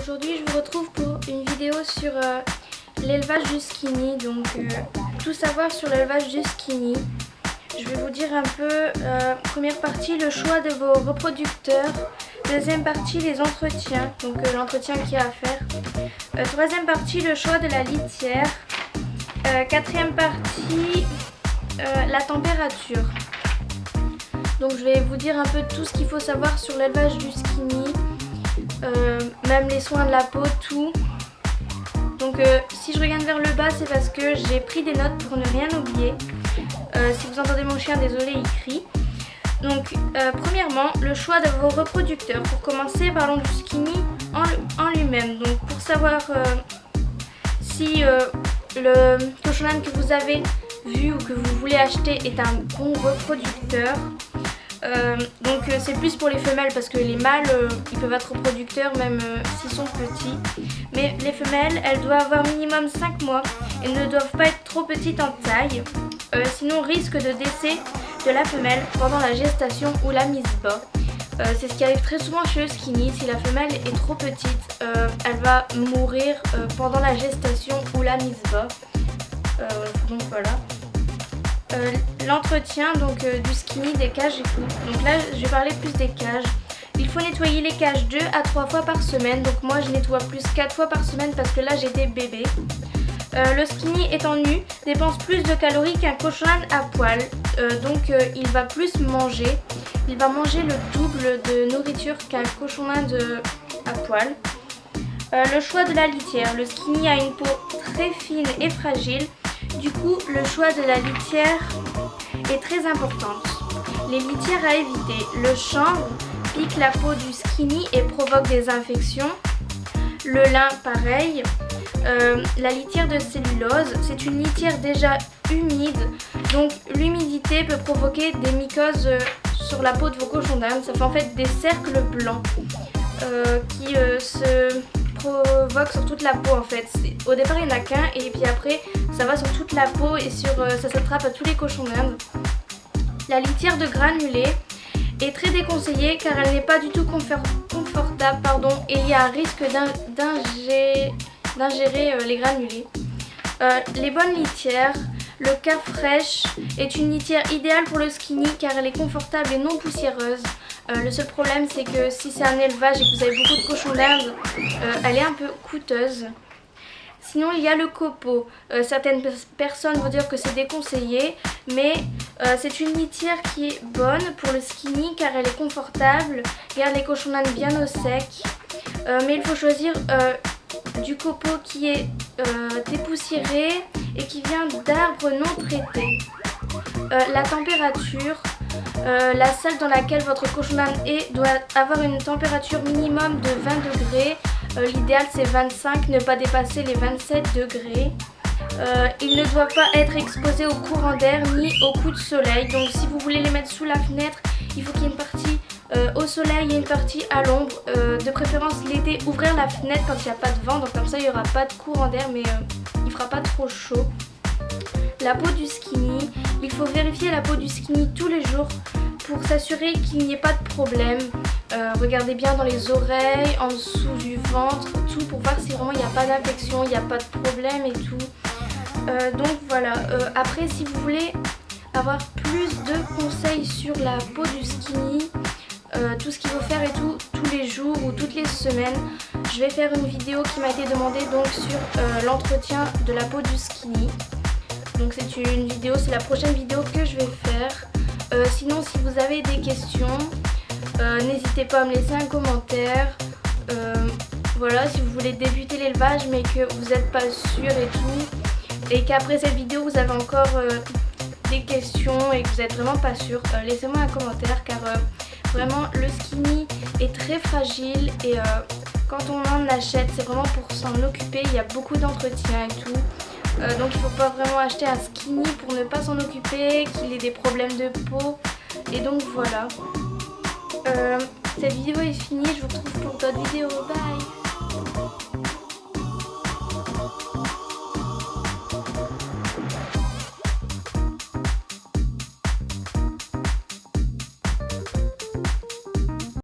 Aujourd'hui je vous retrouve pour une vidéo sur l'élevage du skinny, donc tout savoir sur l'élevage du skinny. Je vais vous dire un peu, première partie, le choix de vos reproducteurs, deuxième partie, les entretiens, donc l'entretien qu'il y a à faire, troisième partie, le choix de la litière, quatrième partie, la température. Donc je vais vous dire un peu tout ce qu'il faut savoir sur l'élevage du skinny, même les soins de la peau, tout. Donc si je regarde vers le bas, c'est parce que j'ai pris des notes pour ne rien oublier. Si vous entendez mon chien, désolé, il crie. Donc premièrement, le choix de vos reproducteurs. Pour commencer, parlons du skinny en lui-même. Donc pour savoir si le cochon d'Inde que vous avez vu ou que vous voulez acheter est un bon reproducteur. Donc c'est plus pour les femelles parce que les mâles ils peuvent être reproducteurs même s'ils sont petits, mais les femelles elles doivent avoir minimum 5 mois et ne doivent pas être trop petites en taille, sinon risque de décès de la femelle pendant la gestation ou la mise bas. C'est ce qui arrive très souvent chez le skinny. Si la femelle est trop petite, elle va mourir pendant la gestation ou la mise bas. Donc voilà. L'entretien du skinny, des cages et tout. Donc là je vais parler plus des cages. Il faut nettoyer les cages 2 à 3 fois par semaine. Donc moi je nettoie plus 4 fois par semaine parce que là j'ai des bébés. Le skinny étant nu dépense plus de calories qu'un cochon d'Inde à poil. Donc il va plus manger. Il va manger le double de nourriture qu'un cochon d'Inde à poil. Le choix de la litière. Le skinny a une peau très fine et fragile. Du coup, le choix de la litière est très importante. Les litières à éviter. Le chanvre pique la peau du skinny et provoque des infections. Le lin, pareil. La litière de cellulose, c'est une litière déjà humide. Donc l'humidité peut provoquer des mycoses sur la peau de vos cochons d'Inde. Ça fait en fait des cercles blancs qui se provoquent sur toute la peau en fait. Au départ il n'y en a qu'un et puis après ça va sur toute la peau et ça s'attrape à tous les cochons d'Inde. La litière de granulés est très déconseillée car elle n'est pas du tout confortable et il y a un risque d'ingérer les granulés. Les bonnes litières. Le Carfresh est une litière idéale pour le skinny car elle est confortable et non poussiéreuse. Le seul problème c'est que si c'est un élevage et que vous avez beaucoup de cochons d'Inde, elle est un peu coûteuse. Sinon il y a le Copo. Certaines personnes vont dire que c'est déconseillé, mais c'est une litière qui est bonne pour le skinny car elle est confortable, garde les cochons d'Inde bien au sec. Mais il faut choisir du Copo qui est dépoussiéré et qui vient d'arbres non traités. La température. La salle dans laquelle votre cochon d'Inde doit avoir une température minimum de 20 degrés. L'idéal c'est 25, ne pas dépasser les 27 degrés. Il ne doit pas être exposé au courant d'air ni au coup de soleil. Donc si vous voulez les mettre sous la fenêtre, il faut qu'il y ait une partie au soleil et une partie à l'ombre. De préférence l'été, ouvrir la fenêtre quand il n'y a pas de vent. Donc comme ça il n'y aura pas de courant d'air mais il ne fera pas trop chaud. La peau du skinny. Il faut vérifier la peau du skinny tous les jours pour s'assurer qu'il n'y ait pas de problème. Regardez bien dans les oreilles, en dessous du ventre, tout pour voir si vraiment il n'y a pas d'infection, il n'y a pas de problème et tout. Donc voilà, après si vous voulez avoir plus de conseils sur la peau du skinny, tout ce qu'il faut faire et tout, tous les jours ou toutes les semaines, je vais faire une vidéo qui m'a été demandée donc sur l'entretien de la peau du skinny. Donc c'est une vidéo, c'est la prochaine vidéo que je vais faire. Sinon si vous avez des questions, n'hésitez pas à me laisser un commentaire. Voilà, si vous voulez débuter l'élevage mais que vous n'êtes pas sûr et tout, et qu'après cette vidéo vous avez encore des questions et que vous n'êtes vraiment pas sûr, laissez-moi un commentaire car vraiment le skinny est très fragile et quand on en achète c'est vraiment pour s'en occuper, il y a beaucoup d'entretien et tout. Donc il ne faut pas vraiment acheter un skinny pour ne pas s'en occuper, qu'il ait des problèmes de peau. Et donc voilà. Cette vidéo est finie, je vous retrouve pour d'autres vidéos. Bye!